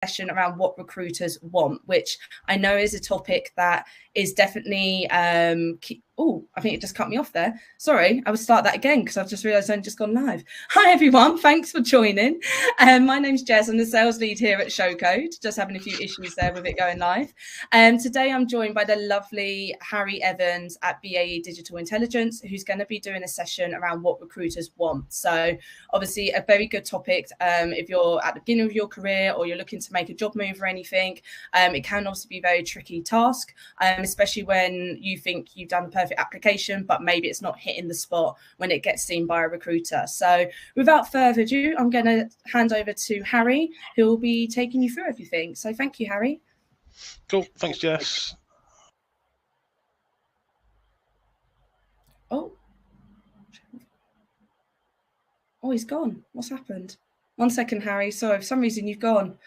session around what recruiters want, which I know is a topic that is definitely oh, I think it just cut me off there. Sorry, I will start that again because I've just realised I've just gone live. Hi everyone, thanks for joining. My name's Jez, I'm the sales lead here at Showcode, just having a few issues there with it going live. Today I'm joined by the lovely Harry Evans at BAE Digital Intelligence, who's going to be doing a session around what recruiters want. So obviously a very good topic if you're at the beginning of your career or you're looking to make a job move or anything. It can also be a very tricky task, especially when you think you've done the perfect application, but maybe it's not hitting the spot when it gets seen by a recruiter. So without further ado, I'm going to hand over to Harry, who will be taking you through everything. So thank you, Harry. Cool. Thanks, Jess. Oh, he's gone. What's happened? 1 second, Harry. Sorry, for some reason you've gone.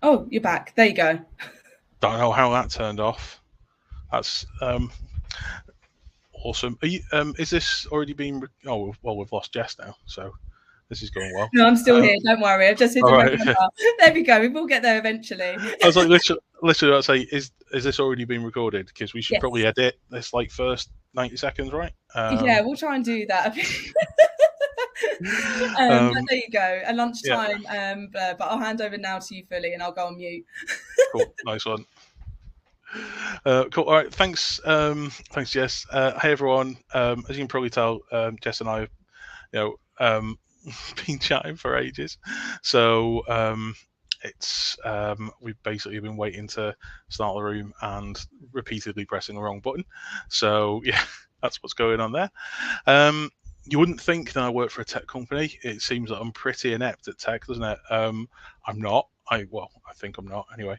Oh, you're back. There you go. Don't know how that turned off. That's awesome. Are you, is this already been? Oh, well, we've lost Jess now, so this is going well. No, I'm still here. Don't worry. I've just hit the right. There we go. We will get there eventually. I was like, literally, I'd say, is this already been recorded? Because we should probably edit this like first 90 seconds, right? Yeah, we'll try and do that. But there you go. At lunchtime. Yeah. But I'll hand over now to you fully, and I'll go on mute. Cool. Nice one. Cool. All right. Thanks. Thanks, Jess. Hey everyone. As you can probably tell, Jess and I, been chatting for ages. So it's we've basically been waiting to start the room and repeatedly pressing the wrong button. So yeah, that's what's going on there. You wouldn't think that I work for a tech company. It seems that I'm pretty inept at tech, doesn't it? I'm not. I think I'm not anyway.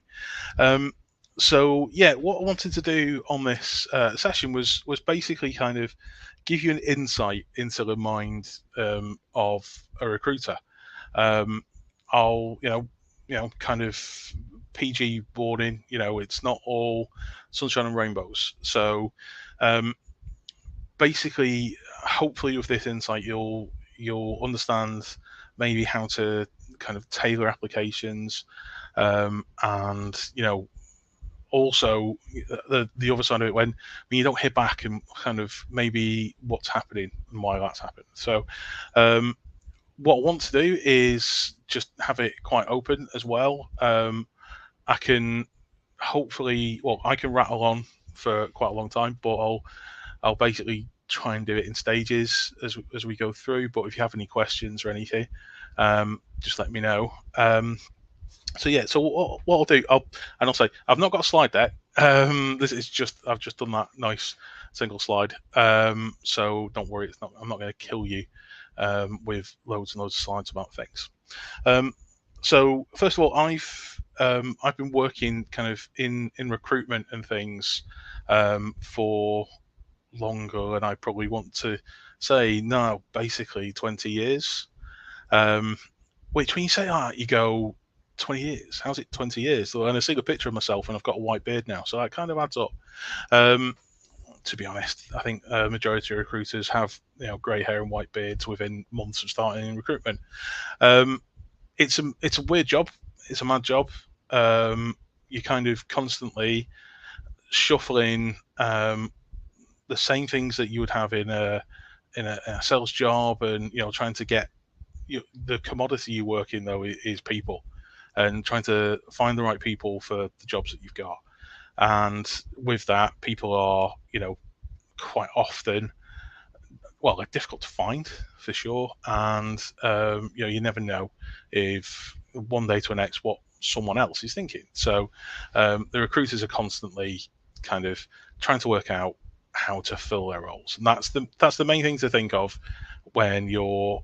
So yeah, what I wanted to do on this session was basically kind of give you an insight into the mind of a recruiter. I'll kind of PG warning. It's not all sunshine and rainbows. So basically, hopefully with this insight, you'll understand maybe how to kind of tailor applications, and also the other side of it when you don't hear back and kind of maybe what's happening and why that's happened. So what I want to do is just have it quite open as well. I can rattle on for quite a long time, but I'll basically try and do it in stages as we go through. But if you have any questions or anything, just let me know. So yeah, so what I'll do, I'll say I've not got a slide deck. This is I've just done that nice single slide. So don't worry, I'm not going to kill you with loads and loads of slides about things. So first of all, I've been working kind of in recruitment and things for longer than I probably want to say now, basically 20 years. Which when you say that, you go 20 years. How's it 20 years? And I see the picture of myself and I've got a white beard now, so that kind of adds up. To be honest, I think a majority of recruiters have grey hair and white beards within months of starting in recruitment. It's a weird job. It's a mad job. You're kind of constantly shuffling the same things that you would have in a sales job, and trying to get the commodity you work in though is people, and trying to find the right people for the jobs that you've got. And with that, people are quite often, well, they're difficult to find for sure, and you never know if one day to the next what someone else is thinking. So the recruiters are constantly kind of trying to work out how to fill their roles, and that's the main thing to think of when you're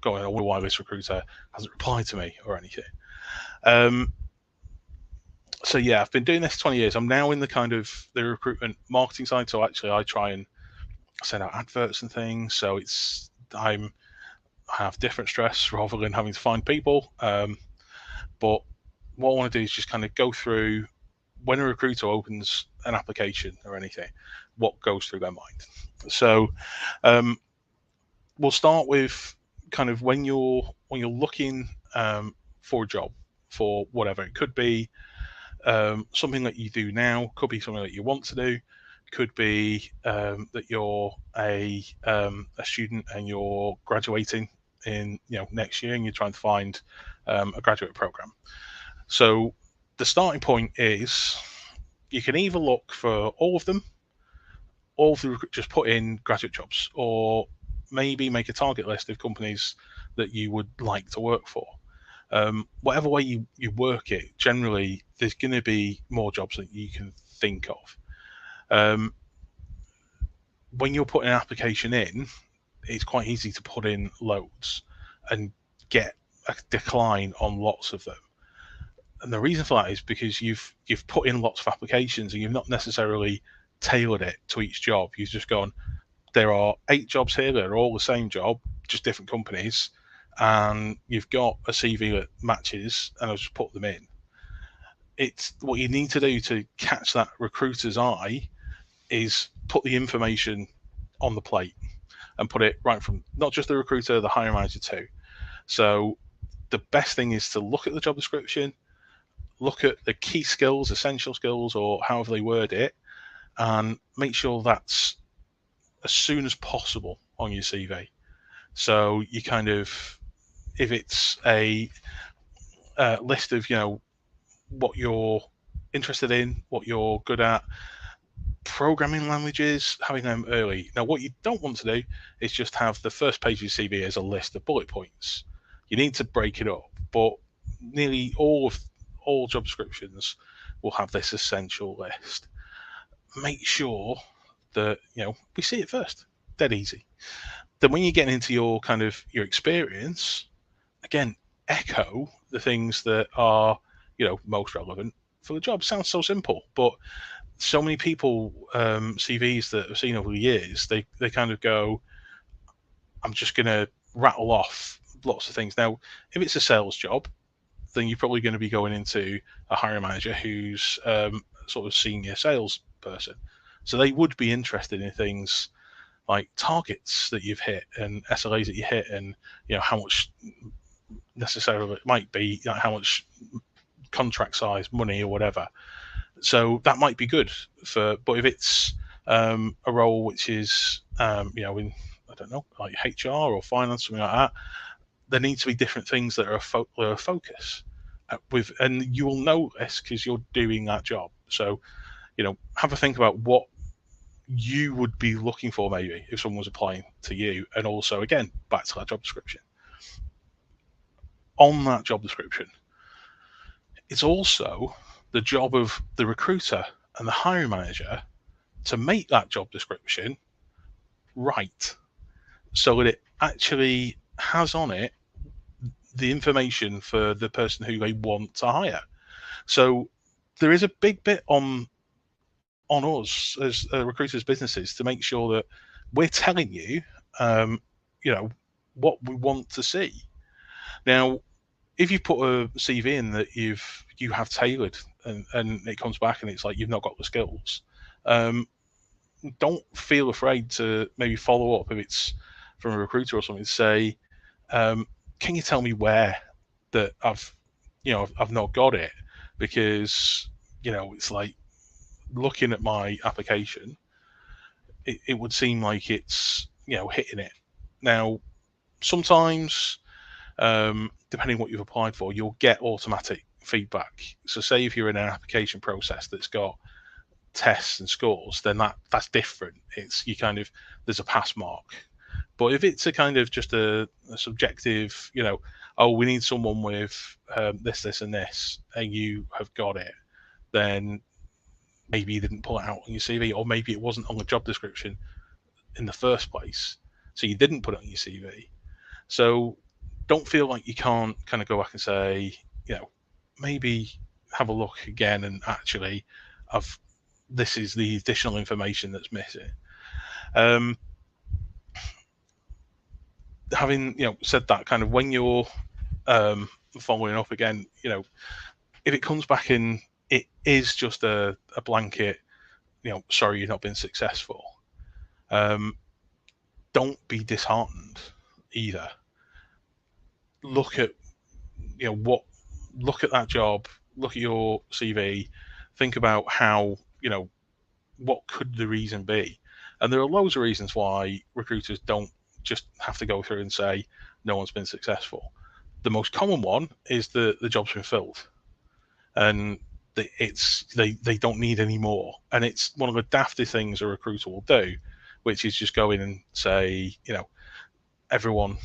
going, oh, why this recruiter hasn't replied to me or anything. So yeah, I've been doing this 20 years. I'm now in the kind of the recruitment marketing side. So actually I try and send out adverts and things. So I have different stress rather than having to find people. But what I want to do is just kind of go through when a recruiter opens an application or anything, what goes through their mind. So we'll start with kind of when you're looking for a job, for whatever it could be, something that you do now, could be something that you want to do, could be that you're a student and you're graduating in next year and you're trying to find a graduate program. So the starting point is you can either look for all of them, just put in graduate jobs, or maybe make a target list of companies that you would like to work for. Whatever way you work it, generally there's going to be more jobs that you can think of. When you're putting an application in, it's quite easy to put in loads and get a decline on lots of them. And the reason for that is because you've put in lots of applications and you've not necessarily tailored it to each job. You've just gone, there are 8 jobs here that are all the same job, just different companies, and you've got a CV that matches, and I'll just put them in. It's what you need to do to catch that recruiter's eye is put the information on the plate and put it right from not just the recruiter, the hiring manager too. So the best thing is to look at the job description, look at the key skills, essential skills, or however they word it, and make sure that's as soon as possible on your CV. So you kind of, if it's a list of what you're interested in, what you're good at, programming languages, having them early. Now, what you don't want to do is just have the first page of your CV as a list of bullet points. You need to break it up, but nearly all job descriptions will have this essential list. Make sure that we see it first. Dead easy. Then when you're getting into your kind of your experience, again, echo the things that are most relevant for the job. Sounds so simple, but so many people CVs that I've seen over the years, they kind of go, I'm just going to rattle off lots of things. Now, if it's a sales job, then you're probably going to be going into a hiring manager who's sort of senior sales person. So they would be interested in things like targets that you've hit and SLAs that you hit, and how much necessarily it might be, how much contract size, money, or whatever. So that might be good but if it's a role which is in, I don't know, like HR or finance, something like that, there needs to be different things that are a focus with, and you will know this because you're doing that job. So have a think about what you would be looking for maybe if someone was applying to you, and also again back to that job description. On that job description, it's also the job of the recruiter and the hiring manager to make that job description right, so that it actually has on it the information for the person who they want to hire. So there is a big bit on us as recruiters, businesses, to make sure that we're telling you, what we want to see. Now, if you put a CV in that you have tailored and it comes back and it's like you've not got the skills, don't feel afraid to maybe follow up if it's from a recruiter or something to say, can you tell me where that I've not got it? Because it's like looking at my application, it would seem like it's hitting it. Now, sometimes depending what you've applied for, you'll get automatic feedback. So say if you're in an application process that's got tests and scores, then that's different. It's there's a pass mark. But if it's a kind of just a subjective, oh, we need someone with this and this, and you have got it, then maybe you didn't pull it out on your CV, or maybe it wasn't on the job description in the first place, so you didn't put it on your CV. So don't feel like you can't kind of go back and say, maybe have a look again and actually this is the additional information that's missing. Having said that, kind of when you're following up again, if it comes back in it is just a blanket, sorry you've not been successful. Don't be disheartened either. Look at look at that job, look at your CV, think about how, what could the reason be. And there are loads of reasons why recruiters don't just have to go through and say no one's been successful. The most common one is the job's been filled, and they don't need any more. And it's one of the daftest things a recruiter will do, which is just go in and say, everyone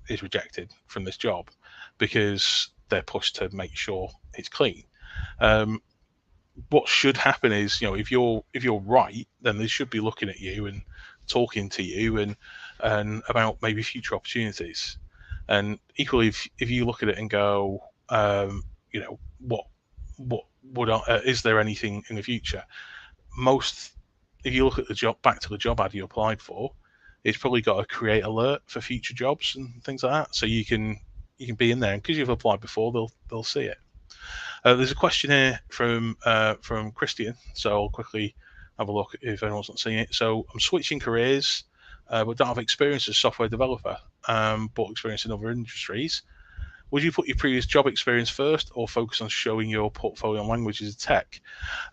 is rejected from this job, because they're pushed to make sure it's clean. What should happen is, if you're right, then they should be looking at you and talking to you and about maybe future opportunities. And equally, if you look at it and go, what would is there anything in the future? If you look at the job, back to the job ad you applied for, it's probably got a create alert for future jobs and things like that, so you can be in there, and because you've applied before, they'll see it. There's a question here from Christian, so I'll quickly have a look if anyone's not seeing it. So I'm switching careers, but don't have experience as a software developer, but experience in other industries. Would you put your previous job experience first, or focus on showing your portfolio on languages and tech?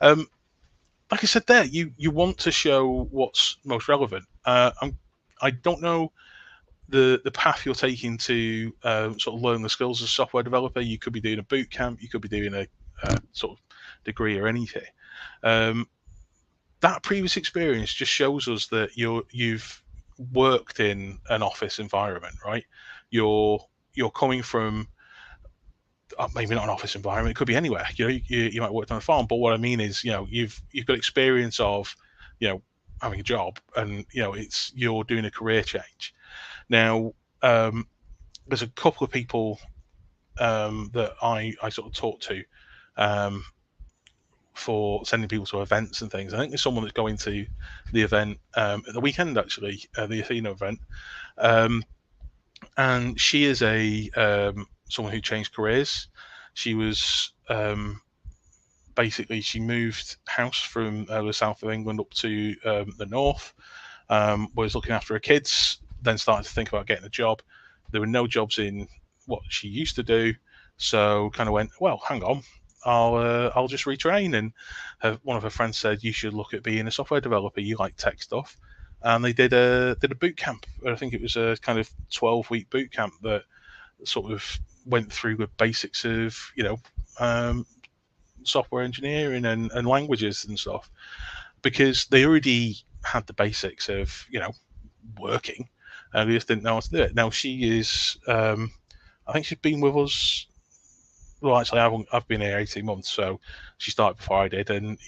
Like I said there, you want to show what's most relevant. I don't know the path you're taking to sort of learn the skills as a software developer. You could be doing a boot camp, you could be doing a sort of degree or anything. That previous experience just shows us that you've worked in an office environment, right? You're coming from maybe not an office environment, it could be anywhere. You might work on a farm, but what I mean is, you've got experience of, having a job, and you're doing a career change. Now, there's a couple of people that I sort of talk to for sending people to events and things. I think there's someone that's going to the event at the weekend, actually, the Athena event, and she is someone who changed careers. She was basically, she moved house from the south of England up to the north, was looking after her kids, then started to think about getting a job. There were no jobs in what she used to do, so kind of went, well, hang on, I'll just retrain. And one of her friends said, you should look at being a software developer, you like tech stuff. And they did a boot camp. I think it was a kind of 12-week boot camp that sort of went through the basics of software engineering and languages and stuff, because they already had the basics of working, and they just didn't know how to do it. Now she is, I think she's been with us. Well, actually, I've been here 18 months, so she started before I did, and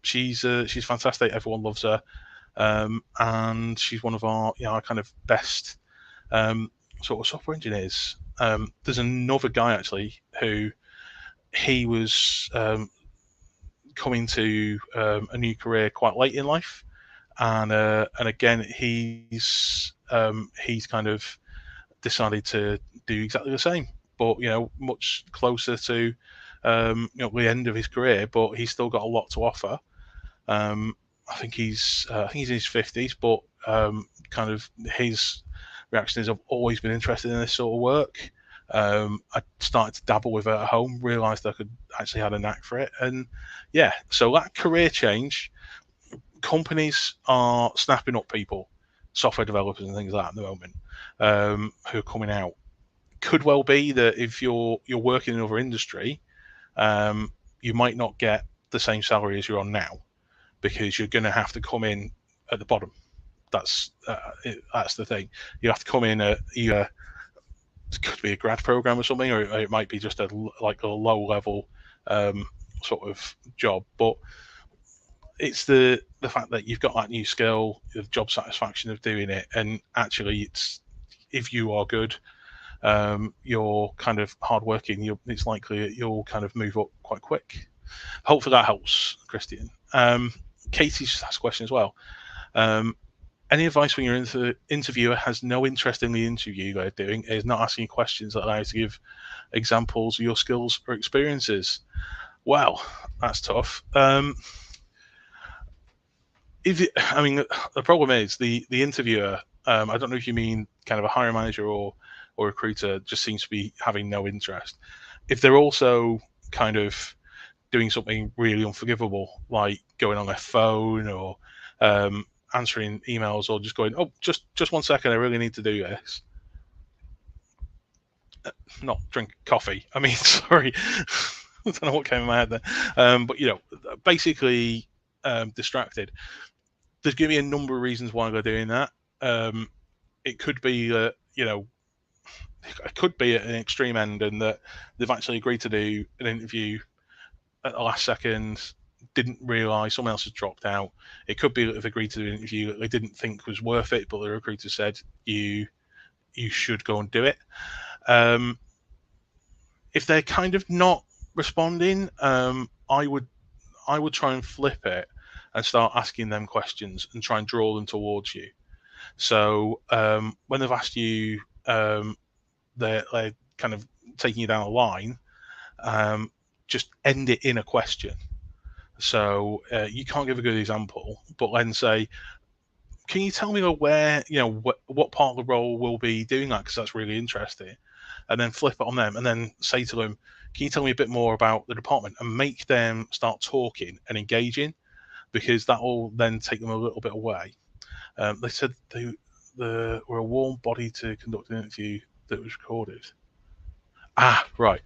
she's fantastic. Everyone loves her, and she's one of our kind of best sort of software engineers. There's another guy actually who he was coming to a new career quite late in life, and again he's kind of decided to do exactly the same, but much closer to the end of his career, but he's still got a lot to offer. I think he's in his 50s, but kind of his reaction is, I've always been interested in this sort of work. I started to dabble with it at home, realised I could actually had a knack for it, and so that career change, companies are snapping up people, software developers and things like that at the moment, who are coming out. Could well be that if you're working in another industry, you might not get the same salary as you're on now, because you're going to have to come in at the bottom. That's the thing. You have to come in at either, it could be a grad program or something, or it might be just a low level sort of job. But it's the fact that you've got that new skill, the job satisfaction of doing it, and actually, it's, if you are good, you're kind of hardworking, it's likely that you'll kind of move up quite quick. Hopefully that helps, Christian. Katie's asked a question as well. Any advice when your interviewer has no interest in the interview they're doing, is not asking questions that allow you to give examples of your skills or experiences? Well, that's tough. I mean, the problem is the interviewer. I don't know if you mean kind of a hiring manager or recruiter just seems to be having no interest. If they're also kind of doing something really unforgivable, like going on their phone or um, answering emails or just going, oh, just 1 second, I really need to do this. Not drink coffee. I mean, sorry, I don't know what came in my head there. But basically distracted. There's going to be a number of reasons why they're doing that. It could be that it could be at an extreme end, and that they've actually agreed to do an interview at the last second, didn't realise someone else has dropped out. It could be that they've agreed to do an interview that they didn't think was worth it, but the recruiter said you should go and do it. If they're kind of not responding, I would try and flip it and start asking them questions and try and draw them towards you. So when they've asked you, they're kind of taking you down a line, just end it in a question. So you can't give a good example, but then say, can you tell me where, what part of the role will be doing that? Because that's really interesting. And then flip it on them and then say to them, can you tell me a bit more about the department, and make them start talking and engaging, because that will then take them a little bit away. They said they were a warm body to conduct an interview that was recorded. Ah, right.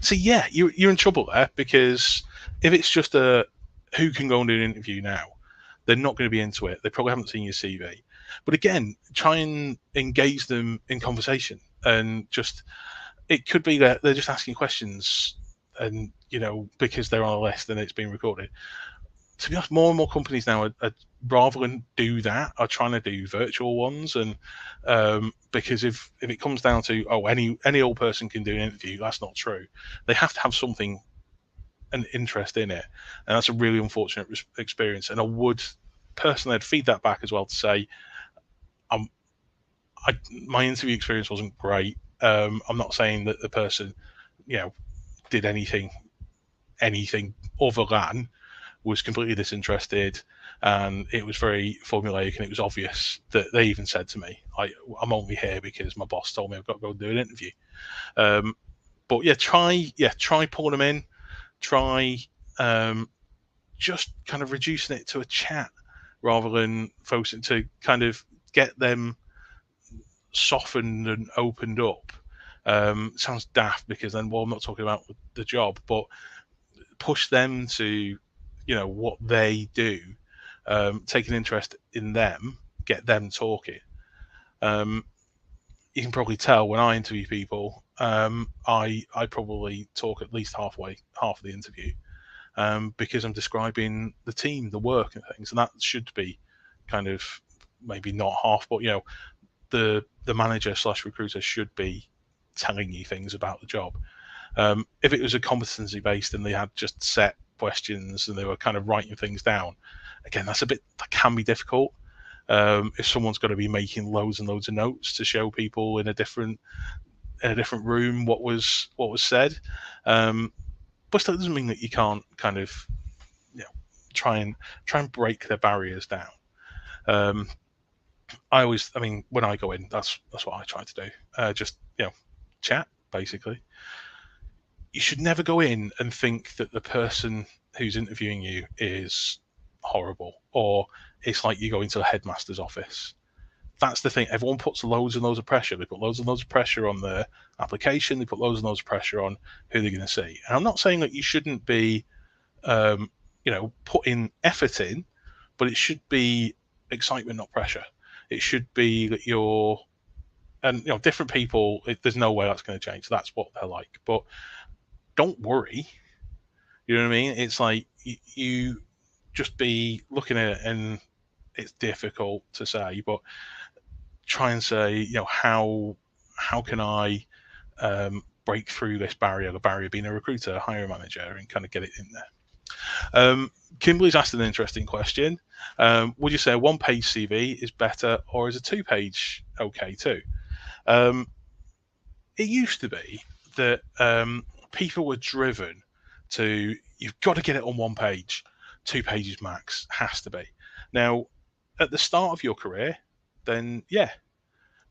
So yeah, you're in trouble there, because if it's just a who can go and do an interview now, they're not going to be into it. They probably haven't seen your CV. But again, try and engage them in conversation, and just it could be that they're just asking questions, and because they're on a list and it's being recorded. To be honest, more and more companies now are rather than do that, are trying to do virtual ones, and because if it comes down to any old person can do an interview, that's not true. They have to have something, an interest in it, and that's a really unfortunate experience. And I would personally, I'd feed that back as well to say, my interview experience wasn't great. I'm not saying that the person, did anything other than was completely disinterested, and it was very formulaic, and it was obvious that they even said to me, I'm only here because my boss told me I've got to go do an interview. But try pulling them in, try just kind of reducing it to a chat rather than focusing to kind of get them softened and opened up. Sounds daft, because then, I'm not talking about the job, but push them to what they do, take an interest in them, get them talking. You can probably tell when I interview people, I probably talk at least half of the interview, because I'm describing the team, the work and things, and that should be kind of maybe not half, but the manager / recruiter should be telling you things about the job. If it was a competency based and they had just set questions and they were kind of writing things down, again, that can be difficult. If someone's got to be making loads and loads of notes to show people in a different room what was said, but that doesn't mean that you can't kind of try and break their barriers down. When I go in, that's what I try to do. Just chat, basically. You should never go in and think that the person who's interviewing you is horrible, or it's like you go into a headmaster's office. That's the thing. Everyone puts loads and loads of pressure. They put loads and loads of pressure on their application. They put loads and loads of pressure on who they're going to see. And I'm not saying that you shouldn't be, putting effort in, but it should be excitement, not pressure. It should be that and different people, there's no way that's going to change. That's what they're like. But don't worry. You know what I mean? It's like you just be looking at it, and it's difficult to say, but try and say, how can I break through this barrier, the barrier being a recruiter, a hiring manager, and kind of get it in there. Kimberly's asked an interesting question. Would you say a one-page CV is better, or is a two-page okay too? It used to be that people were driven to you've got to get it on 1 page, 2 pages max, has to be. Now, at the start of your career, then yeah,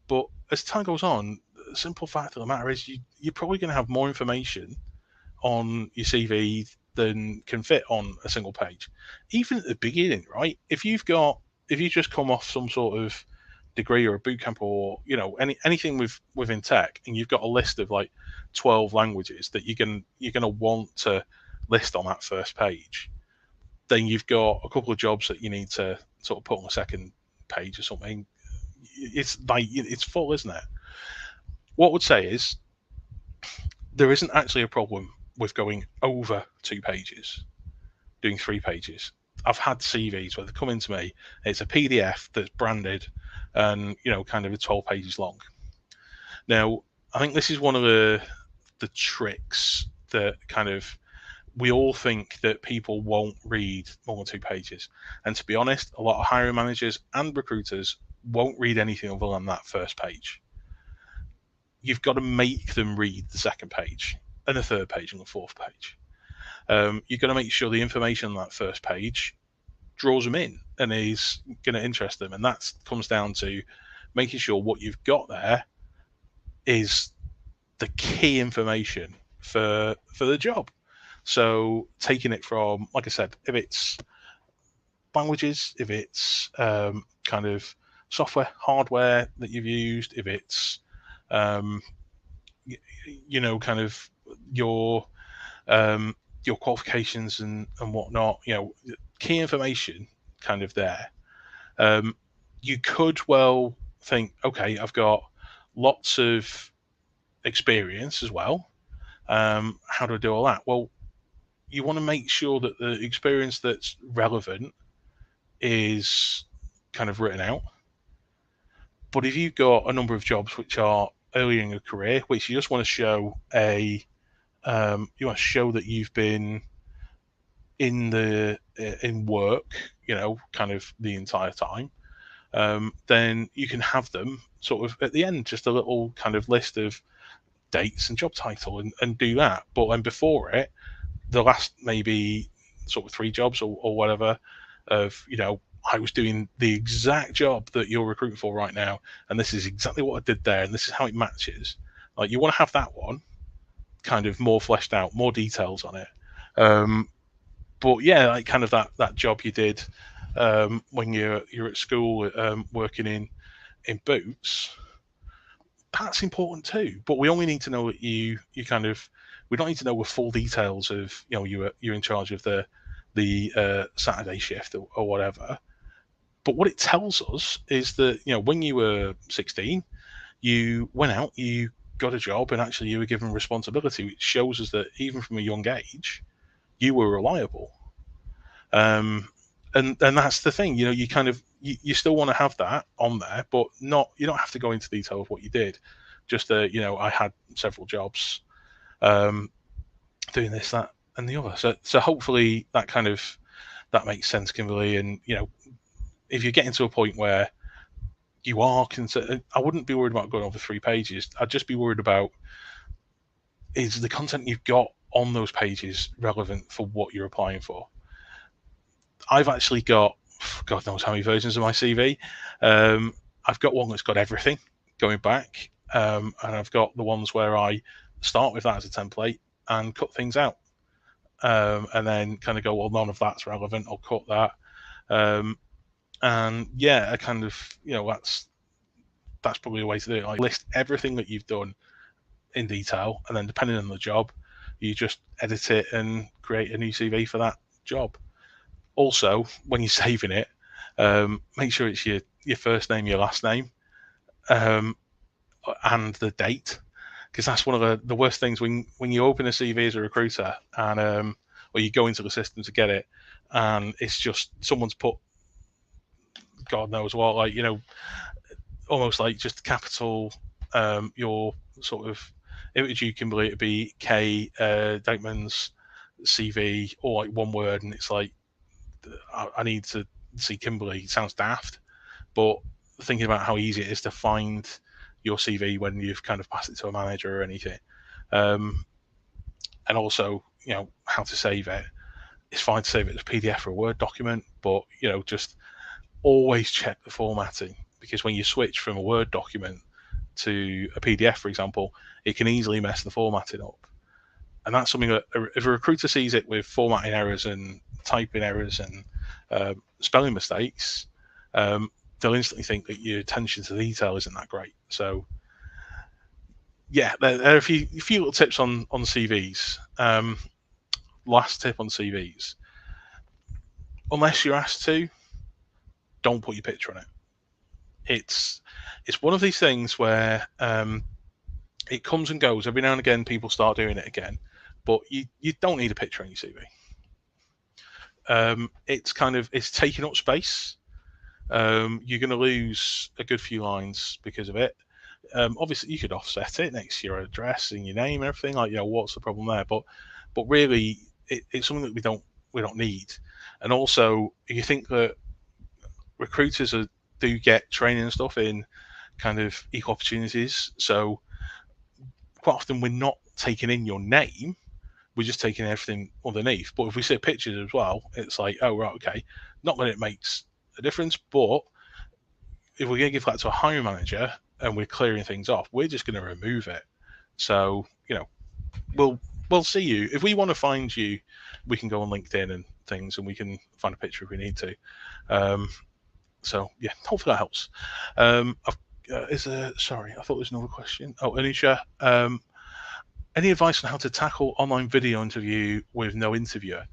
but as time goes on, the simple fact of the matter is you're probably going to have more information on your CV than can fit on a single page. Even at the beginning, right? If you just come off some sort of degree or a boot camp or anything within tech, and you've got a list of like 12 languages that you're gonna want to list on that first page, then you've got a couple of jobs that you need to sort of put on a second page or something. It's like it's full, isn't it? What I would say is there isn't actually a problem with going over 2 pages, doing 3 pages. I've had CVs where they come into me, it's a PDF that's branded and kind of 12 pages long. Now, I think this is one of the tricks that kind of we all think that people won't read more than 2 pages. And to be honest, a lot of hiring managers and recruiters won't read anything other than that first page. You've got to make them read the second page and the third page and the fourth page. You've got to make sure the information on that first page draws them in and is going to interest them. And that comes down to making sure what you've got there is the key information for the job. So taking it from, like I said, if it's languages, if it's kind of software, hardware that you've used, if it's kind of your qualifications and whatnot, key information kind of there. You could well think, okay, I've got lots of experience as well. How do I do all that? Well, you want to make sure that the experience that's relevant is kind of written out. But if you've got a number of jobs which are early in your career, which you just want to show you want to show that you've been in work, kind of the entire time, then you can have them sort of at the end, just a little kind of list of dates and job title and do that. But then before it, the last maybe sort of 3 jobs or whatever of, I was doing the exact job that you're recruiting for right now, and this is exactly what I did there, and this is how it matches. Like, you want to have that one kind of more fleshed out, more details on it. But yeah, like kind of that job you did when you're at school working in boots, that's important too. But we only need to know that you kind of, we don't need to know the full details of you're in charge of the Saturday shift or whatever. But what it tells us is that when you were 16, you went out, you got a job, and actually you were given responsibility, which shows us that even from a young age, you were reliable. And that's the thing, you kind of you still want to have that on there, but you don't have to go into detail of what you did. Just I had several jobs doing this, that, and the other. So hopefully that makes sense, Kimberly. And if you're getting to a point where you are concerned, I wouldn't be worried about going over 3 pages. I'd just be worried about, is the content you've got on those pages relevant for what you're applying for? I've actually got God knows how many versions of my CV. I've got one that's got everything going back, and I've got the ones where I start with that as a template and cut things out, and then kind of go, well, none of that's relevant, I'll cut that. And yeah, I kind of, that's probably a way to do it. Like, list everything that you've done in detail, and then depending on the job, you just edit it and create a new CV for that job. Also, when you're saving it, make sure it's your first name, your last name, and the date, because that's one of the worst things when you open a CV as a recruiter and or you go into the system to get it, and it's just someone's put God knows what, like almost like just capital your sort of image. You can believe it be K Dykeman's CV, or like one word, and it's like, I need to see Kimberly. It sounds daft, but thinking about how easy it is to find your CV when you've kind of passed it to a manager or anything, and also how to save it. It's fine to save it as a PDF or a Word document, but just always check the formatting, because when you switch from a Word document to a PDF, for example, it can easily mess the formatting up. And that's something that if a recruiter sees it with formatting errors and typing errors and spelling mistakes, they'll instantly think that your attention to detail isn't that great. So yeah, there are a few little tips on CVs. Last tip on CVs: unless you're asked to, don't put your picture on it. It's one of these things where it comes and goes. Every now and again, people start doing it again, but you don't need a picture on your CV. It's taking up space. You're going to lose a good few lines because of it. Obviously, you could offset it next to your address and your name and everything. Like, what's the problem there? But really, it's something that we don't need. And also, you think that recruiters do get training and stuff in kind of equal opportunities. So quite often we're not taking in your name, we're just taking everything underneath. But if we see pictures as well, it's like, oh, right, okay, not that it makes a difference, but if we're going to give that to a hiring manager and we're clearing things off, we're just going to remove it. So, we'll see you. If we want to find you, we can go on LinkedIn and things, and we can find a picture if we need to. So yeah, hopefully that helps. Sorry, I thought there was another question. Oh, Anisha, any advice on how to tackle online video interview with no interviewer?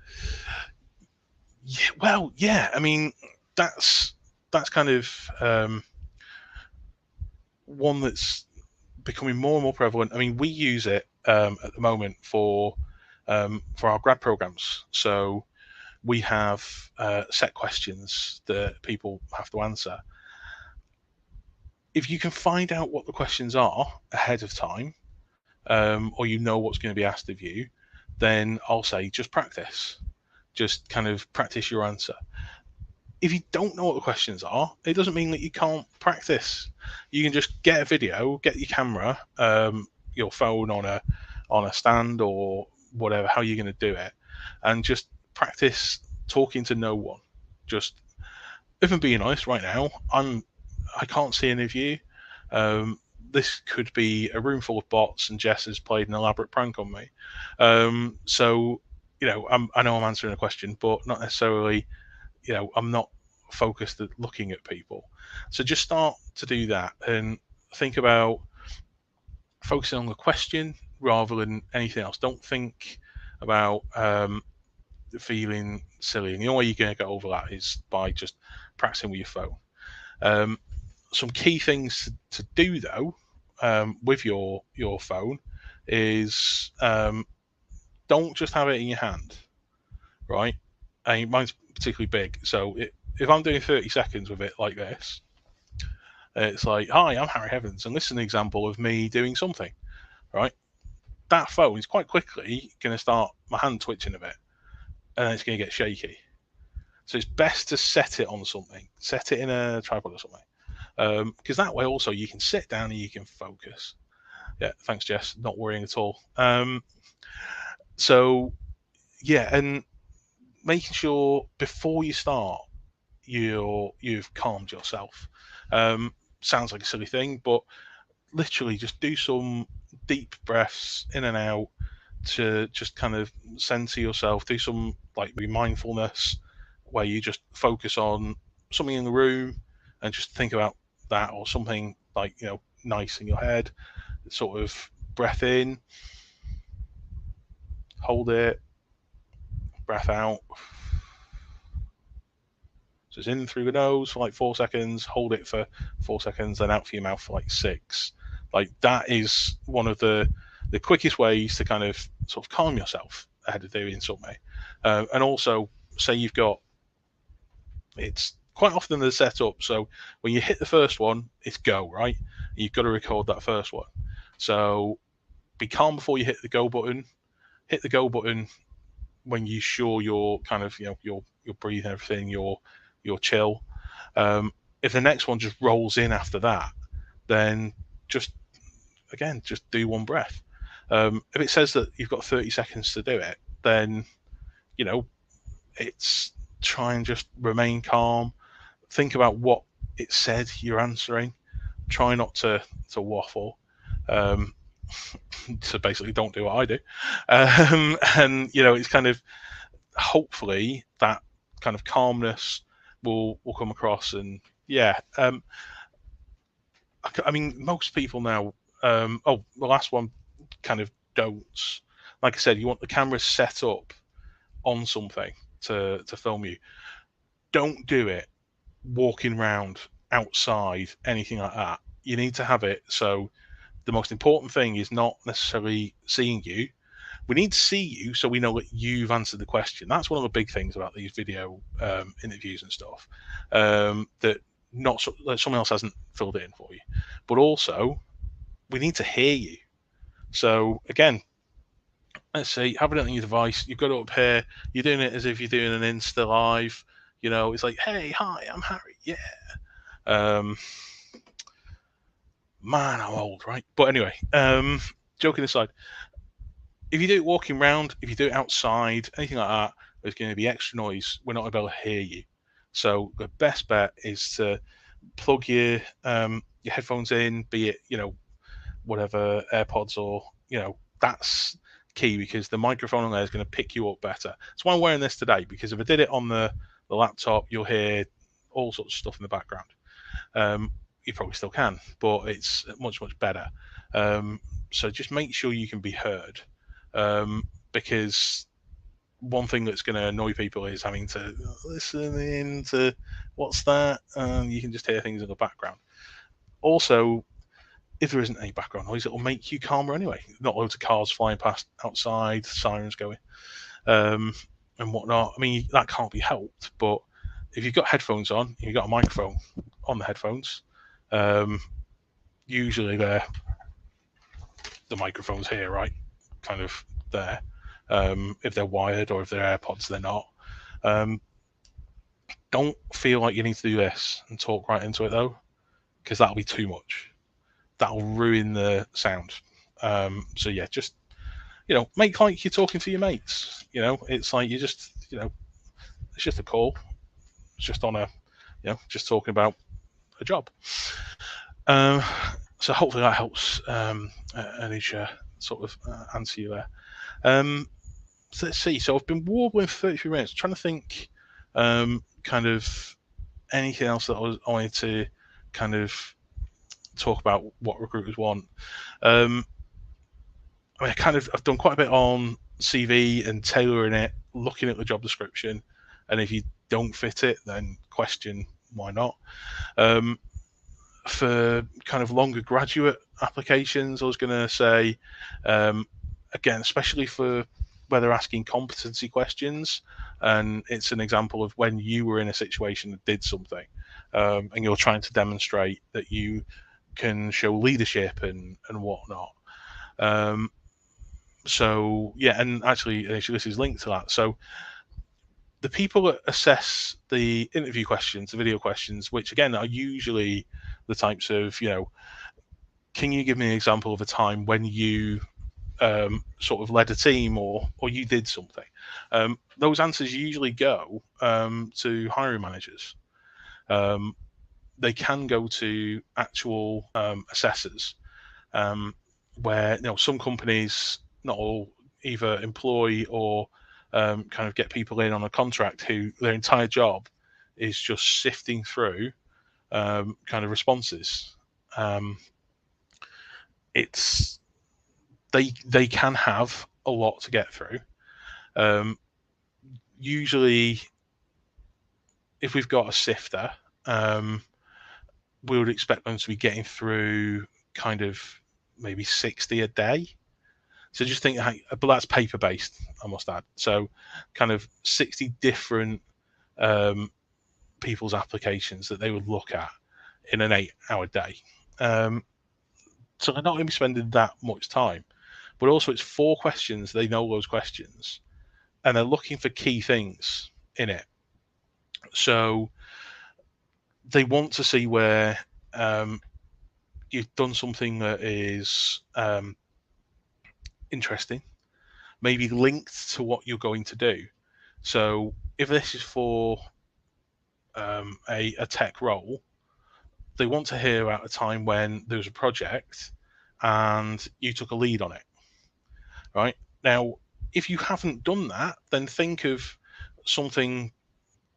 Yeah, well, yeah. I mean, that's kind of one that's becoming more and more prevalent. I mean, we use it at the moment for our grad programs. So we have set questions that people have to answer. If you can find out what the questions are ahead of time, or what's going to be asked of you, then I'll say just practice. Just kind of practice your answer. If you don't know what the questions are, it doesn't mean that you can't practice. You can just get a video, get your camera, your phone on a stand or whatever, how you're going to do it, and just practice talking to no one. Just, if I'm being honest, right now, I can't see any of you. This could be a room full of bots, and Jess has played an elaborate prank on me. So, I know I'm answering a question, but not necessarily, I'm not focused at looking at people. So just start to do that and think about focusing on the question rather than anything else. Don't think about feeling silly. And the only way you're going to get over that is by just practicing with your phone. Some key things to do though with your phone is don't just have it in your hand, right? And mine's particularly big, so if I'm doing 30 seconds with it like this, it's like, hi, I'm Harry Evans, and this is an example of me doing something, right? That phone is quite quickly going to start my hand twitching a bit, and then it's going to get shaky. So it's best to set it on something, set it in a tripod or something, because that way also you can sit down and you can focus. Yeah, thanks, Jess. Not worrying at all. So yeah, and making sure before you start you've calmed yourself. Sounds like a silly thing, but literally just do some deep breaths in and out to just kind of center yourself. Do some like mindfulness where you just focus on something in the room and just think about that, or something like nice in your head. Sort of breath in, hold it, breath out. So it's in through the nose for like 4 seconds, hold it for 4 seconds, then out for your mouth for like 6. Like that is one of the quickest ways to kind of sort of calm yourself ahead of doing something. And also, say you've got, it's quite often the setup. So when you hit the first one, it's go, right? You've got to record that first one. So be calm before you hit the go button. Hit the go button when you're sure you're kind of, you're breathing everything, you're chill. If the next one just rolls in after that, then just do one breath. If it says that you've got 30 seconds to do it, then, you know, it's try and just remain calm. Think about what it said you're answering. Try not to waffle. So basically, don't do what I do. And you know, it's kind of hopefully that kind of calmness will come across. And yeah, I mean, most people now. Oh, the last one, kind of don'ts. Like I said, you want the camera set up on something to film you. Don't do it walking around outside, anything like that. You need to have it so the most important thing is not necessarily seeing you. We need to see you so we know that you've answered the question. That's one of the big things about these video interviews and stuff, that that someone else hasn't filled it in for you. But also, we need to hear you. So again, let's say have it on your device. You've got it up here. You're doing it as if you're doing an Insta live. You know, it's like, hey, hi, I'm Harry. Yeah. Man, I'm old, right? But anyway, joking aside, if you do it walking around, if you do it outside, anything like that, there's going to be extra noise. We're not able to hear you. So the best bet is to plug your headphones in, be it, you know, whatever, AirPods, or, you know, that's key, because the microphone on there is going to pick you up better. That's why I'm wearing this today, because if I did it on the laptop, you'll hear all sorts of stuff in the background. You probably still can, but it's much better. So just make sure you can be heard, because one thing that's going to annoy people is having to listen in to what's that, and you can just hear things in the background. Also, if there isn't any background noise, it'll make you calmer anyway. Not loads of cars flying past outside, sirens going, and whatnot. I mean, that can't be helped, but if you've got headphones on, you've got a microphone on the headphones, usually the microphone's here, right? Kind of there. If they're wired, or if they're AirPods, they're not. Don't feel like you need to do this and talk right into it, though, because that'll be too much. That'll ruin the sound. So yeah, just, you know, make like you're talking to your mates. You know, it's like you just, you know, it's just a call. It's just on a, you know, just talking about a job. So hopefully that helps, Anisha, sort of answer you there. So let's see. So I've been warbling for 33 minutes, trying to think, kind of anything else that I wanted to kind of talk about what recruiters want. I mean, I've done quite a bit on CV and tailoring it, looking at the job description, and if you don't fit it, then question why not. For kind of longer graduate applications, I was going to say, again, especially for where they're asking competency questions, and it's an example of when you were in a situation that did something, and you're trying to demonstrate that you can show leadership and whatnot. So yeah, and actually this is linked to that. So the people that assess the interview questions, the video questions, which again are usually the types of, you know, can you give me an example of a time when you sort of led a team, or you did something? Those answers usually go to hiring managers. They can go to actual assessors, where, you know, some companies, not all, either employ or kind of get people in on a contract who their entire job is just sifting through kind of responses. It's they can have a lot to get through. Usually, if we've got a sifter, we would expect them to be getting through kind of maybe 60 a day. So just think, but that's paper based, I must add. So kind of 60 different people's applications that they would look at in an 8-hour day. So they're not going to be spending that much time. But also it's 4 questions. They know those questions, and they're looking for key things in it. So they want to see where you've done something that is interesting, maybe linked to what you're going to do. So if this is for a tech role, they want to hear about a time when there was a project and you took a lead on it, right? Now, if you haven't done that, then think of something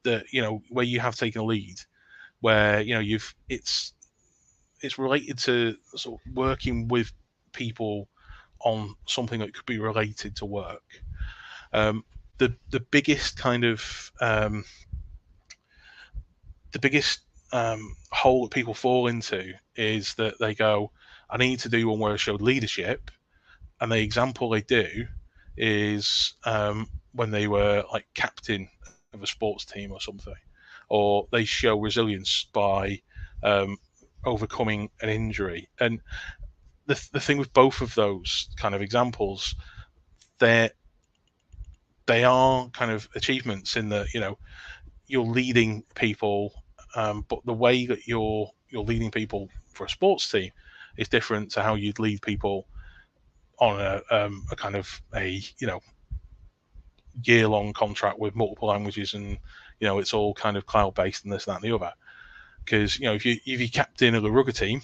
that, where you have taken a lead, where, it's related to sort of working with people on something that could be related to work. The biggest kind of the biggest hole that people fall into is that they go, I need to do one where I showed leadership, and the example they do is when they were like captain of a sports team or something, or they show resilience by overcoming an injury. And the thing with both of those kind of examples, they are kind of achievements in that you're leading people, but the way that you're leading people for a sports team is different to how you'd lead people on a kind of a year-long contract with multiple languages, and it's all kind of cloud-based and this, that, and the other. Because if you captain of a rugby team,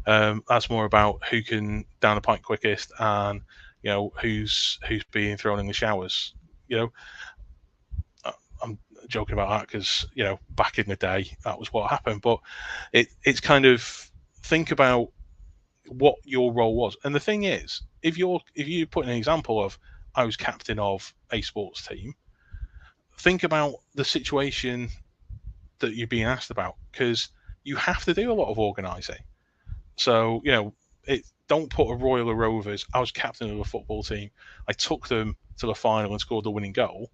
that's more about who can down the pint quickest, and who's being thrown in the showers. I'm joking about that because back in the day that was what happened, but it's kind of think about what your role was. And the thing is, if you put an example of I was captain of a sports team, think about the situation that you're being asked about, because you have to do a lot of organising. So don't put a Royal Rovers, I was captain of a football team, I took them to the final and scored the winning goal.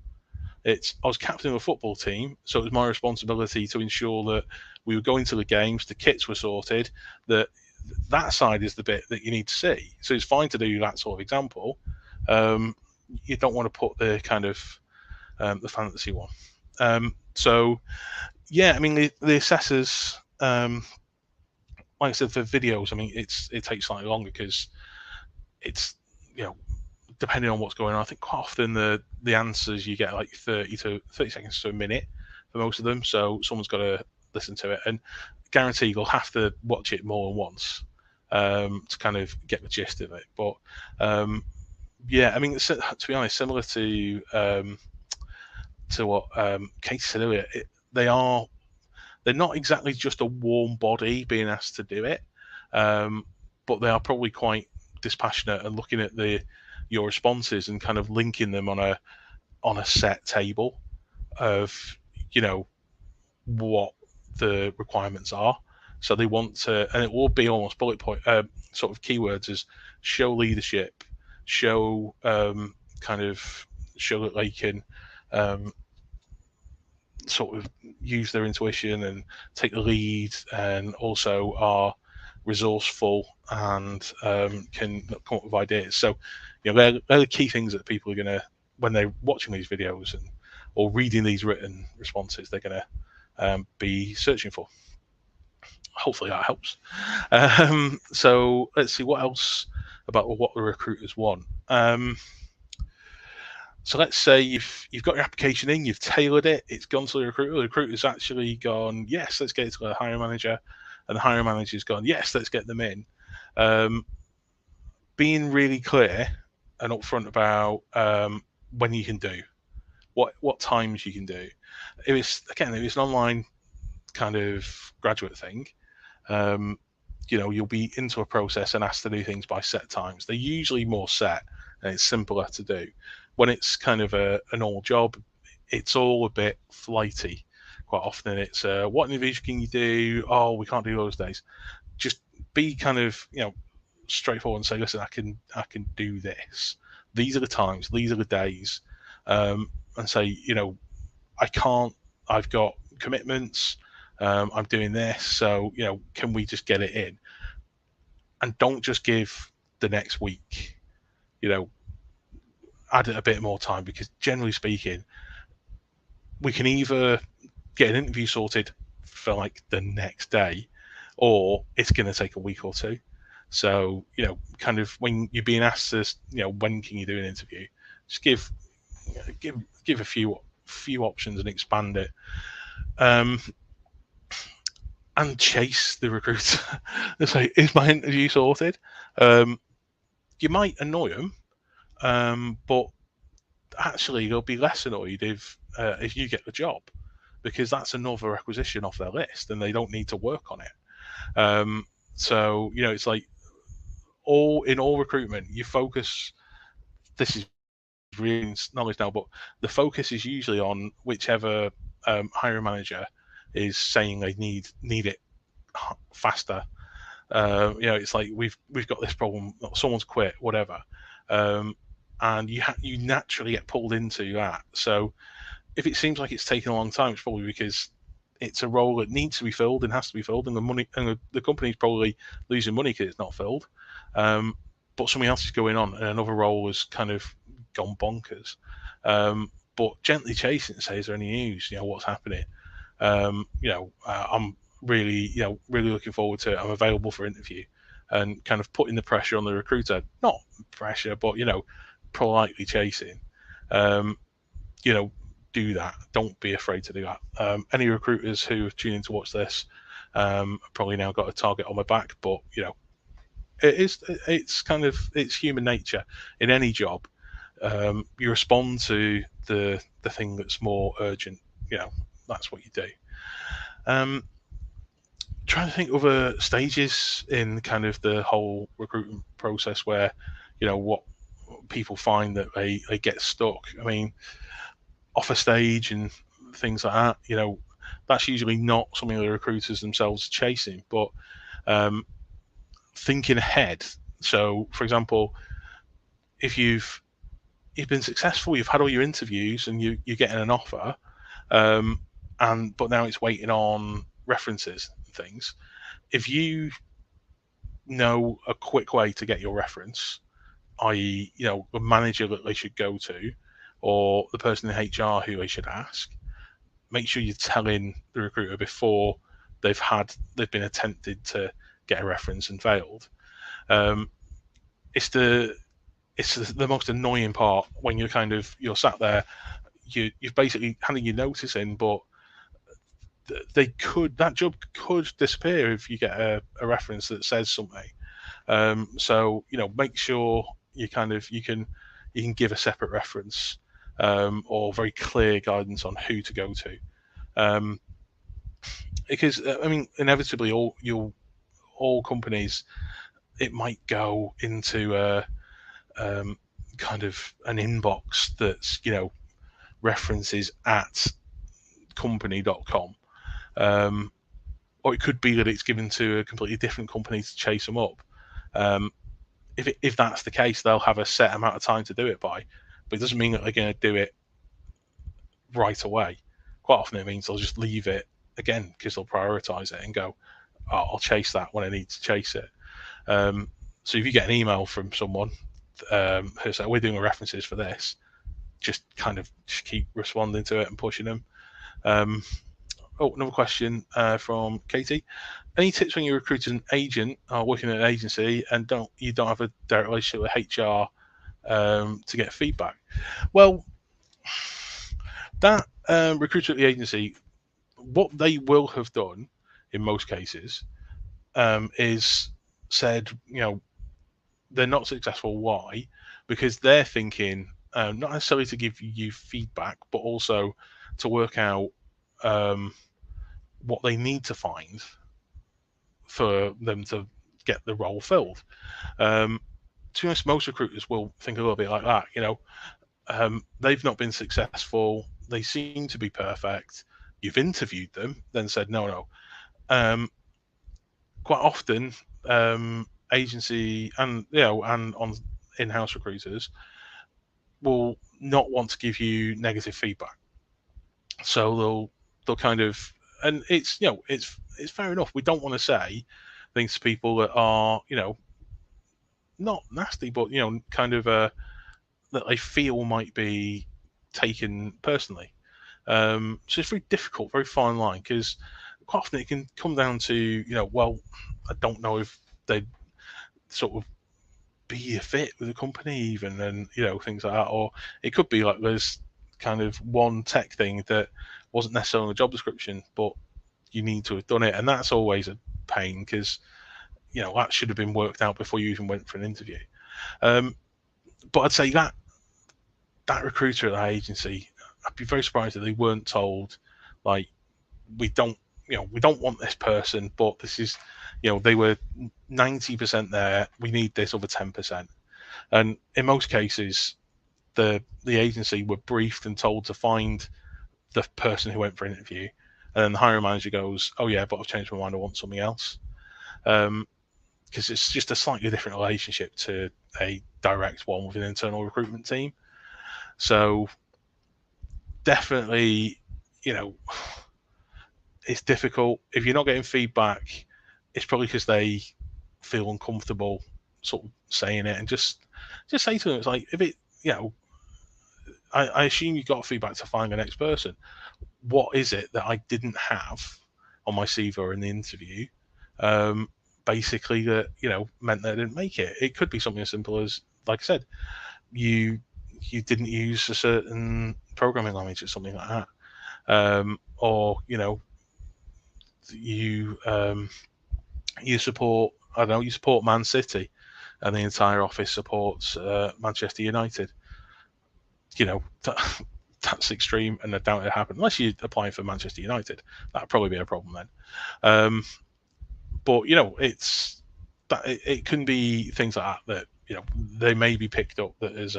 It's I was captain of a football team, so it was my responsibility to ensure that we were going to the games, the kits were sorted, that side is the bit that you need to see. So it's fine to do that sort of example. You don't want to put the kind of the fantasy one. So yeah, I mean the assessors, like I said, for videos, I mean it takes slightly longer because it's depending on what's going on. I think quite often the answers you get like 30 seconds to a minute for most of them. So someone's got to listen to it, and guarantee you'll have to watch it more than once to kind of get the gist of it. But yeah, I mean, to be honest, similar to what Katie said earlier, they're not exactly just a warm body being asked to do it, but they are probably quite dispassionate and looking at your responses and kind of linking them on a set table of what the requirements are. So they want to, and it will be almost bullet point sort of keywords as show leadership, show kind of show that they can sort of use their intuition and take the lead, and also are resourceful and can come up with ideas. So they're the key things that people are going to, when they're watching these videos or reading these written responses, they're going to be searching for. Hopefully that helps. So let's see what else about what the recruiters want. So let's say you've got your application in, you've tailored it, it's gone to the recruiter. The recruiter's actually gone, yes, let's get it to the hiring manager, and the hiring manager's gone, yes, let's get them in. Being really clear and upfront about when you can do, what times you can do. If it's an online kind of graduate thing, you'll be into a process and asked to do things by set times. They're usually more set and it's simpler to do. When it's kind of an old job, it's all a bit flighty. Quite often it's what interviews can you do? Oh, we can't do those days. Just be kind of straightforward and say, listen, I can do this. These are the times, these are the days, and say, I can't, I've got commitments, I'm doing this, so can we just get it in? And don't just give the next week, add it a bit more time, because generally speaking, we can either get an interview sorted for like the next day, or it's going to take a week or two. So, kind of when you're being asked to, when can you do an interview, just give a few options and expand it. And chase the recruiter. It's like, is my interview sorted? You might annoy them, but actually they'll be less annoyed if you get the job, because that's another requisition off their list, and they don't need to work on it. So it's like in all recruitment, you focus. This is really knowledge now, but the focus is usually on whichever hiring manager is saying they need it faster. It's like we've got this problem, someone's quit, whatever, and you naturally get pulled into that. So if it seems like it's taking a long time, it's probably because it's a role that needs to be filled and has to be filled, and the company's probably losing money because it's not filled. But something else is going on, and another role has kind of gone bonkers. But gently chasing and say, is there any news? What's happening? I'm really, really looking forward to it. I'm available for interview, and kind of putting the pressure on the recruiter, not pressure, but politely chasing. Do that. Don't be afraid to do that. Any recruiters who are tuning to watch this probably now got a target on my back, but it's human nature in any job. You respond to the thing that's more urgent. That's what you do. Trying to think of other stages in kind of the whole recruitment process where what people find that they get stuck. I mean, offer stage and things like that, that's usually not something the recruiters themselves are chasing, but thinking ahead. So, for example, if you've been successful, you've had all your interviews, and you're getting an offer, but now it's waiting on references and things. If you know a quick way to get your reference, i.e., the manager that they should go to, or the person in HR who they should ask, make sure you're telling the recruiter before they've been attempted to get a reference and failed. It's the most annoying part when you're sat there, you've basically handing your notice in, but that job could disappear if you get a reference that says something. So make sure you can give a separate reference, or very clear guidance on who to go to, because inevitably all companies, it might go into kind of an inbox that's references at company.com, or it could be that it's given to a completely different company to chase them up. If that's the case, they'll have a set amount of time to do it by, but it doesn't mean that they're going to do it right away. Quite often it means they'll just leave it again because they'll prioritize it and go, I'll chase that when I need to chase it. So if you get an email from someone who says, we're doing references for this, just keep responding to it and pushing them. Another question from Katie. Any tips when you're recruiting an agent or working at an agency and you don't have a direct relationship with HR to get feedback? Well, that recruiter at the agency, what they will have done in most cases is said, they're not successful. Why? Because they're thinking not necessarily to give you feedback, but also to work out what they need to find for them to get the role filled. To be honest, most recruiters will think a little bit like that. They've not been successful. They seem to be perfect. You've interviewed them, then said no. Quite often, agency and on in-house recruiters will not want to give you negative feedback, so they'll kind of, and it's fair enough. We don't want to say things to people that are not nasty, but that they feel might be taken personally. So it's very difficult, very fine line, because quite often it can come down to well, I don't know if sort of be a fit with the company even, and things like that. Or it could be like there's kind of one tech thing that wasn't necessarily on the job description, but you need to have done it, and that's always a pain because that should have been worked out before you even went for an interview. But I'd say that recruiter at that agency, I'd be very surprised if they weren't told, like, we don't want this person, but this is, they were 90% there. We need this other 10%. And in most cases, the agency were briefed and told to find the person who went for an interview, and then the hiring manager goes, "Oh yeah, but I've changed my mind. I want something else." Because it's just a slightly different relationship to a direct one with an internal recruitment team. So definitely, it's difficult. If you're not getting feedback, it's probably because they feel uncomfortable sort of saying it, and just say to them, it's like, if it, I assume you got feedback to find the next person. What is it that I didn't have on my CV or in the interview? Basically, that meant that I didn't make it. It could be something as simple as, like I said, you didn't use a certain programming language or something like that, or you support, I don't know, you support Man City, and the entire office supports Manchester United. That's extreme, and I doubt it happened unless you're applying for Manchester United. That'd probably be a problem then. But it's that it can be things like that they may be picked up that is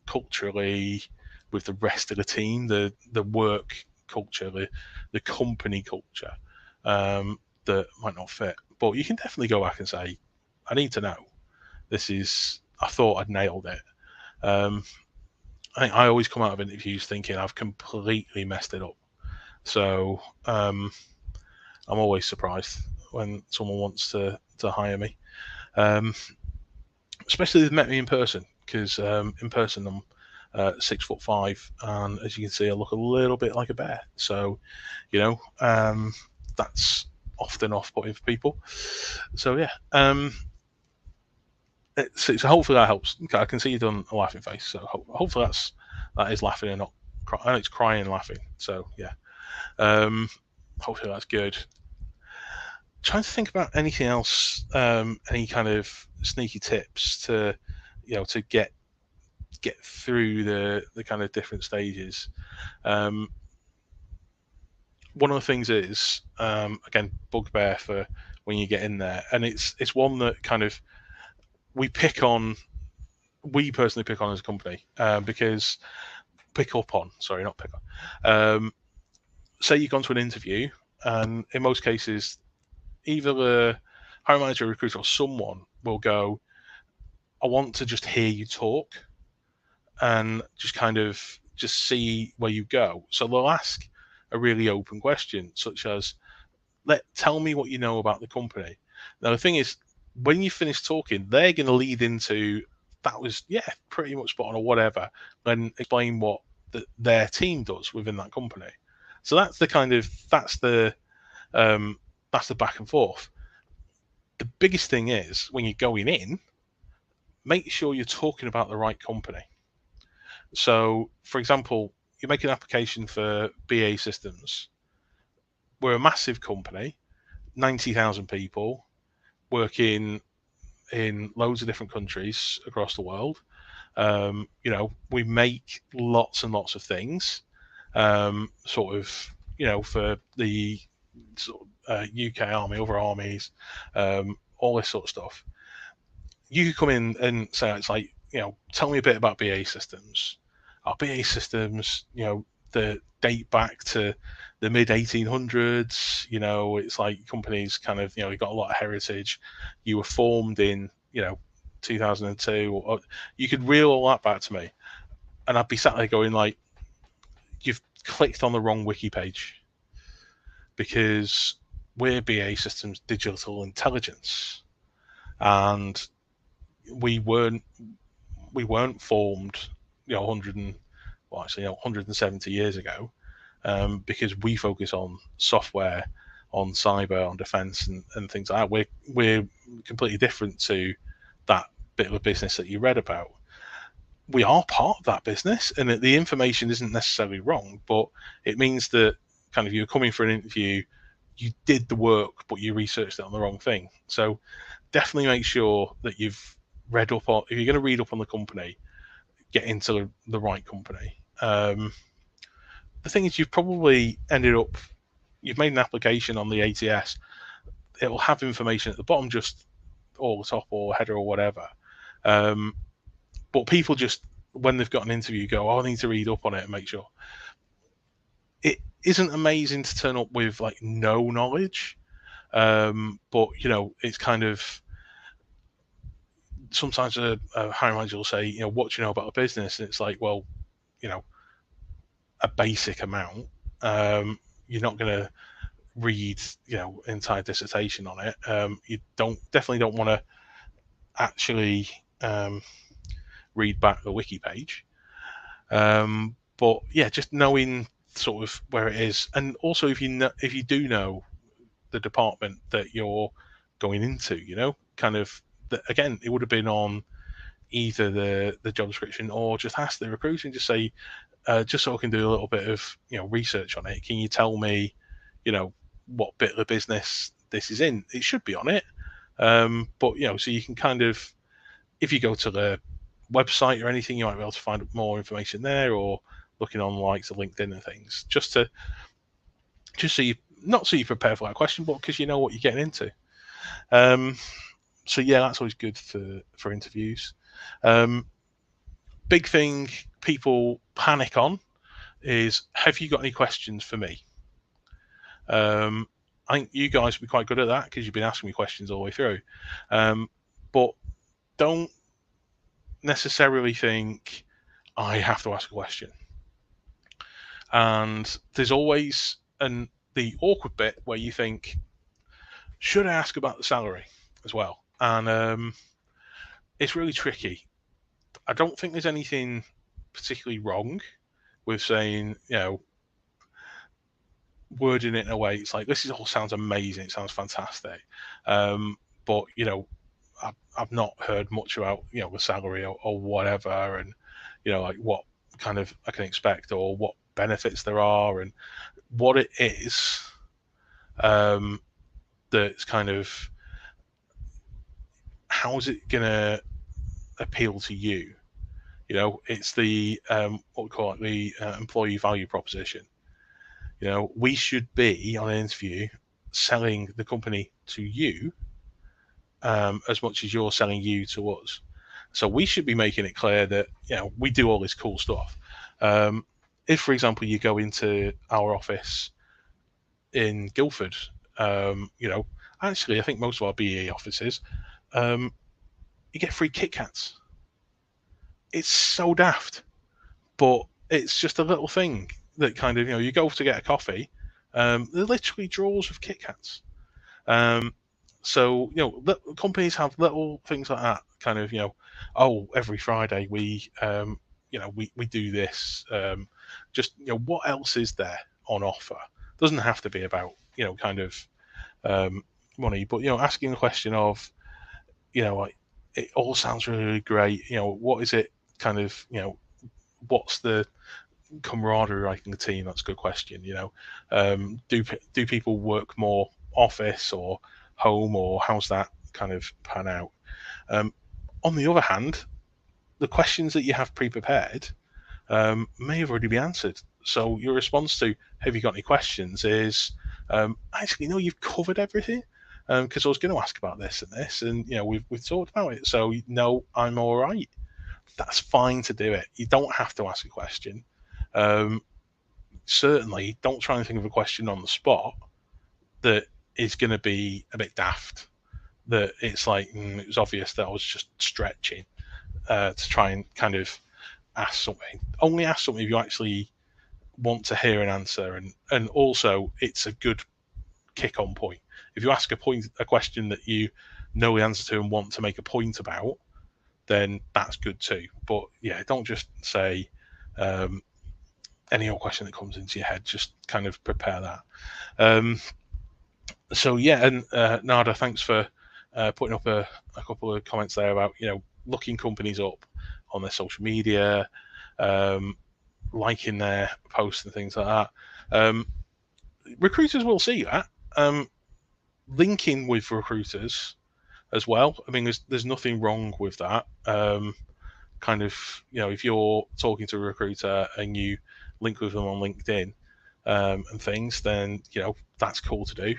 culturally with the rest of the team, the work culture, the company culture, that might not fit. But you can definitely go back and say, I need to know. I thought I'd nailed it. I always come out of interviews thinking I've completely messed it up. So I'm always surprised when someone wants to hire me, especially if they've met me in person, because in person I'm 6'5", and as you can see, I look a little bit like a bear. So, that's often off-putting for people. So yeah. So hopefully that helps. Okay, I can see you've done a laughing face, so hopefully that is laughing and not crying. I know it's crying and laughing. So yeah, hopefully that's good. Trying to think about anything else, any kind of sneaky tips to get through the kind of different stages. One of the things is, again, bugbear for when you get in there, and it's one that kind of we personally pick on as a company, because say you've gone to an interview, and in most cases, either the hiring manager, recruiter, or someone will go, I want to just hear you talk and just see where you go. So they'll ask a really open question, such as, tell me what you know about the company. Now, the thing is, when you finish talking, they're going to lead into, that was, pretty much spot on, or whatever, and explain what their team does within that company. So that's the back and forth. The biggest thing is, when you're going in, make sure you're talking about the right company. So, for example, you make an application for BAE Systems. We're a massive company, 90,000 people, working in loads of different countries across the world. We make lots and lots of things, for the UK Army, other armies, all this sort of stuff. You could come in and say, it's like, tell me a bit about BAE Systems. Our BAE Systems, the date back to the mid 1800s. It's like companies kind of, you've got a lot of heritage. You were formed in 2002, or you could reel all that back to me, and I'd be sat there going, like, you've clicked on the wrong wiki page, because we're BAE Systems Digital Intelligence, and we weren't formed 170 years ago, because we focus on software, on cyber, on defence, and things like that. We're completely different to that bit of a business that you read about. We are part of that business, and that the information isn't necessarily wrong, but it means that kind of you're coming for an interview, you did the work, but you researched it on the wrong thing. So definitely make sure that you've read up on, if you're going to read up on the company, get into the right company. The thing is, you've probably you've made an application on the ATS. It'll have information at the bottom, just or the top or header or whatever. But people just, when they've got an interview, go, oh, I need to read up on it and make sure. It isn't amazing to turn up with like no knowledge, but it's kind of, sometimes a hiring manager will say, what do you know about the business? And it's like, well, a basic amount. You're not going to read, entire dissertation on it. You definitely don't want to actually read back the wiki page. But yeah, just knowing sort of where it is, and also if you do know the department that you're going into, kind of again, it would have been on either the job description, or just ask the recruiter and just say, just so I can do a little bit of research on it, can you tell me what bit of the business this is in? It should be on it, but so you can kind of, if you go to the website or anything, you might be able to find more information there, or looking on likes of LinkedIn and things, just so you, not so you prepare for that question, but because you know what you're getting into. So yeah, that's always good for interviews. Big thing people panic on is, have you got any questions for me? I think you guys will be quite good at that because you've been asking me questions all the way through. But don't necessarily think I have to ask a question. And there's always the awkward bit where you think, should I ask about the salary as well? And it's really tricky. I don't think there's anything particularly wrong with saying, wording it in a way, it's like, this all sounds amazing, it sounds fantastic, but I've not heard much about the salary or whatever, and like what kind of I can expect, or what benefits there are, and what it is that's kind of, how is it gonna appeal to you? It's the what we call it, the employee value proposition. We should be on an interview selling the company to you as much as you're selling you to us. So we should be making it clear that we do all this cool stuff. If, for example, you go into our office in Guildford, actually I think most of our BAE offices, you get free Kit Kats. It's so daft, but it's just a little thing that kind of, you go to get a coffee, they're literally drawers of Kit Kats. So companies have little things like that, kind of, oh, every Friday we we do this. Just what else is there on offer? Doesn't have to be about kind of money, but asking the question of like, it all sounds really, really great. What is it kind of, what's the camaraderie like in the team? That's a good question. Do people work more office or home, or how's that kind of pan out? On the other hand, the questions that you have pre-prepared may have already been answered. So your response to, have you got any questions, is actually, no, you've covered everything, because I was going to ask about this and this, and we've talked about it. So no, I'm all right. That's fine to do it. You don't have to ask a question. Certainly don't try and think of a question on the spot that is going to be a bit daft, that it's like, it was obvious that I was just stretching to try and kind of ask something. Only ask something if you actually want to hear an answer, and also it's a good kick-on point. If you ask a question that you know the answer to and want to make a point about, then that's good too. But yeah, don't just say any old question that comes into your head. Just kind of prepare that. So yeah, and Nada, thanks for putting up a couple of comments there about, you know, looking companies up on their social media, liking their posts and things like that. Recruiters will see that. Linking with recruiters as well. I mean, there's nothing wrong with that. Kind of, you know, if you're talking to a recruiter and you link with them on LinkedIn and things, then, you know, that's cool to do.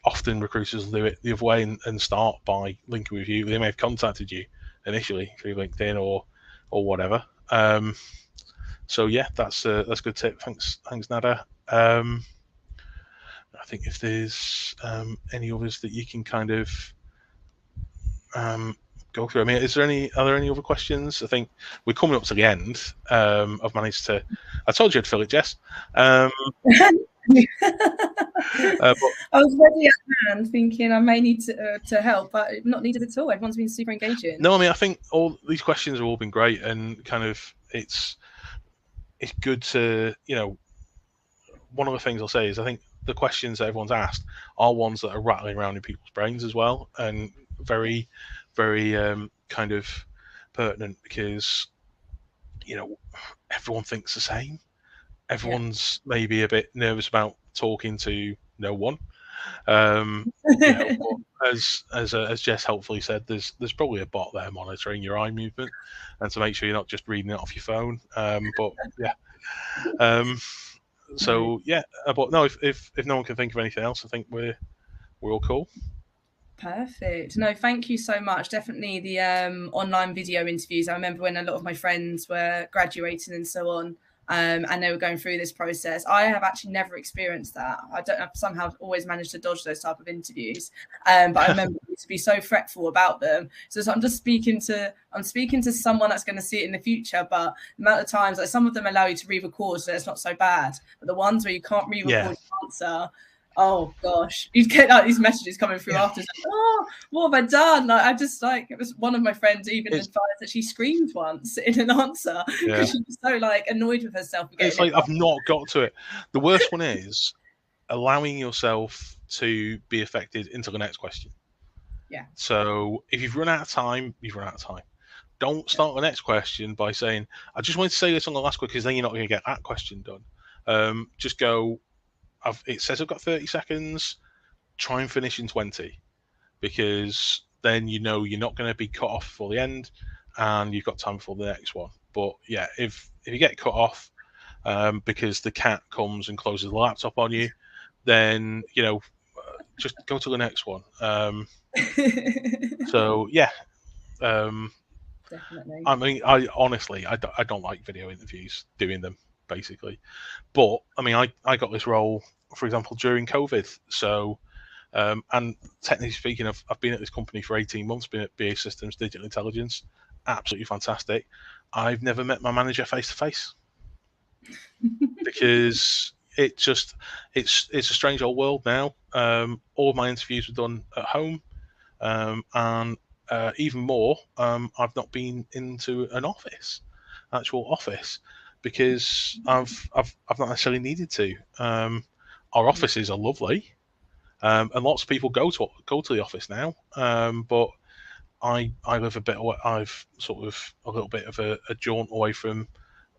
Often recruiters will do it the other way and start by linking with you. They may have contacted you initially through LinkedIn or whatever. So yeah, that's a good tip. Thanks, Nada. I think if there's any others that you can kind of go through. I mean, are there any other questions? I think we're coming up to the end. I've managed to. I told you I'd fill it, Jess. But, I was ready at hand, thinking I may need to help, but not needed at all. Everyone's been super engaging. No, I mean, I think all these questions have all been great, and kind of it's good to, you know. One of the things I'll say is I think the questions that everyone's asked are ones that are rattling around in people's brains as well, and very, very kind of pertinent, because, you know, everyone thinks the same. Everyone's maybe a bit nervous about talking to no one. You know, but as Jess helpfully said, there's probably a bot there monitoring your eye movement, and to make sure you're not just reading it off your phone. But yeah. So yeah, but no, if no one can think of anything else, I think we're all cool. Perfect. No, thank you so much. Definitely the online video interviews. I remember when a lot of my friends were graduating and so on, and they were going through this process. I have actually never experienced that. I've somehow always managed to dodge those type of interviews. But I remember to be so fretful about them. So I'm just speaking to someone that's going to see it in the future. But the amount of times, like, some of them allow you to re-record, so it's not so bad. But the ones where you can't re-record your answer, oh gosh, you'd get like these messages coming through after, like, oh, what have I done? Like, I just, like, it was one of my friends even advised that she screamed once in an answer because she was so like annoyed with herself. It's like, I've not got to it. The worst one is allowing yourself to be affected into the next question. Yeah. So if you've run out of time, you've run out of time. Don't start the next question by saying, I just wanted to say this on the last one, because then you're not going to get that question done. Just go, it says I've got 30 seconds, try and finish in 20, because then you know you're not going to be cut off for the end and you've got time for the next one. But yeah, if you get cut off because the cat comes and closes the laptop on you, then, you know, just go to the next one. So yeah. Definitely. I mean, I honestly don't like video interviews, doing them, basically. But I mean, I got this role, for example, during COVID. So, and technically speaking, I've been at this company for 18 months, been at BAE Systems Digital Intelligence, absolutely fantastic. I've never met my manager face to face, because it's a strange old world now. All of my interviews were done at home, and even more, I've not been into an actual office, because I've not necessarily needed to. Our offices are lovely, and lots of people go to the office now. But I live a bit away. I've sort of a little bit of a jaunt away from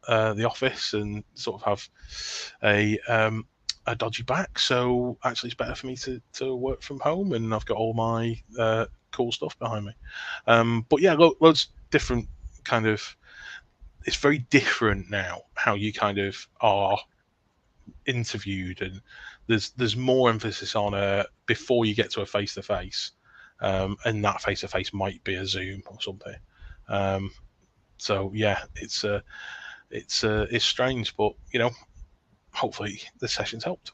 the office, and sort of have a dodgy back. So actually, it's better for me to work from home, and I've got all my cool stuff behind me. But yeah, loads different kind of. It's very different now how you kind of are interviewed, and there's more emphasis on before you get to a face to face, and that face to face might be a Zoom or something. So yeah, it's strange, but you know, hopefully the session's helped.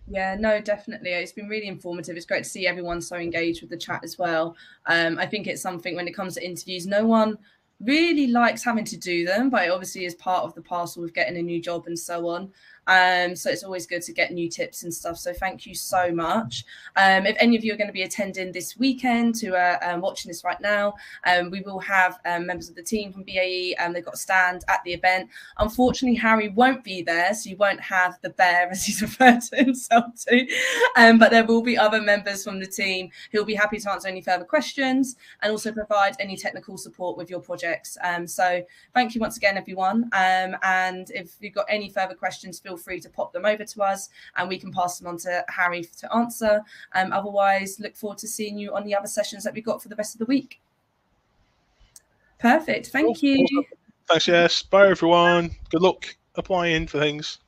Yeah, no, definitely. It's been really informative. It's great to see everyone so engaged with the chat as well. I think it's something, when it comes to interviews, no one really likes having to do them, but it obviously is part of the parcel of getting a new job and so on. So it's always good to get new tips and stuff. So thank you so much. If any of you are going to be attending this weekend to watching this right now, we will have members of the team from BAE, they've got a stand at the event. Unfortunately, Harry won't be there, so you won't have the bear, as he's referred to himself to, but there will be other members from the team who will be happy to answer any further questions and also provide any technical support with your projects. So thank you once again, everyone. And if you've got any further questions, feel free to pop them over to us and we can pass them on to Harry to answer. Otherwise, look forward to seeing you on the other sessions that we've got for the rest of the week. Perfect. Thank you. Awesome. Thanks, Yes. Bye, everyone. Good luck applying for things.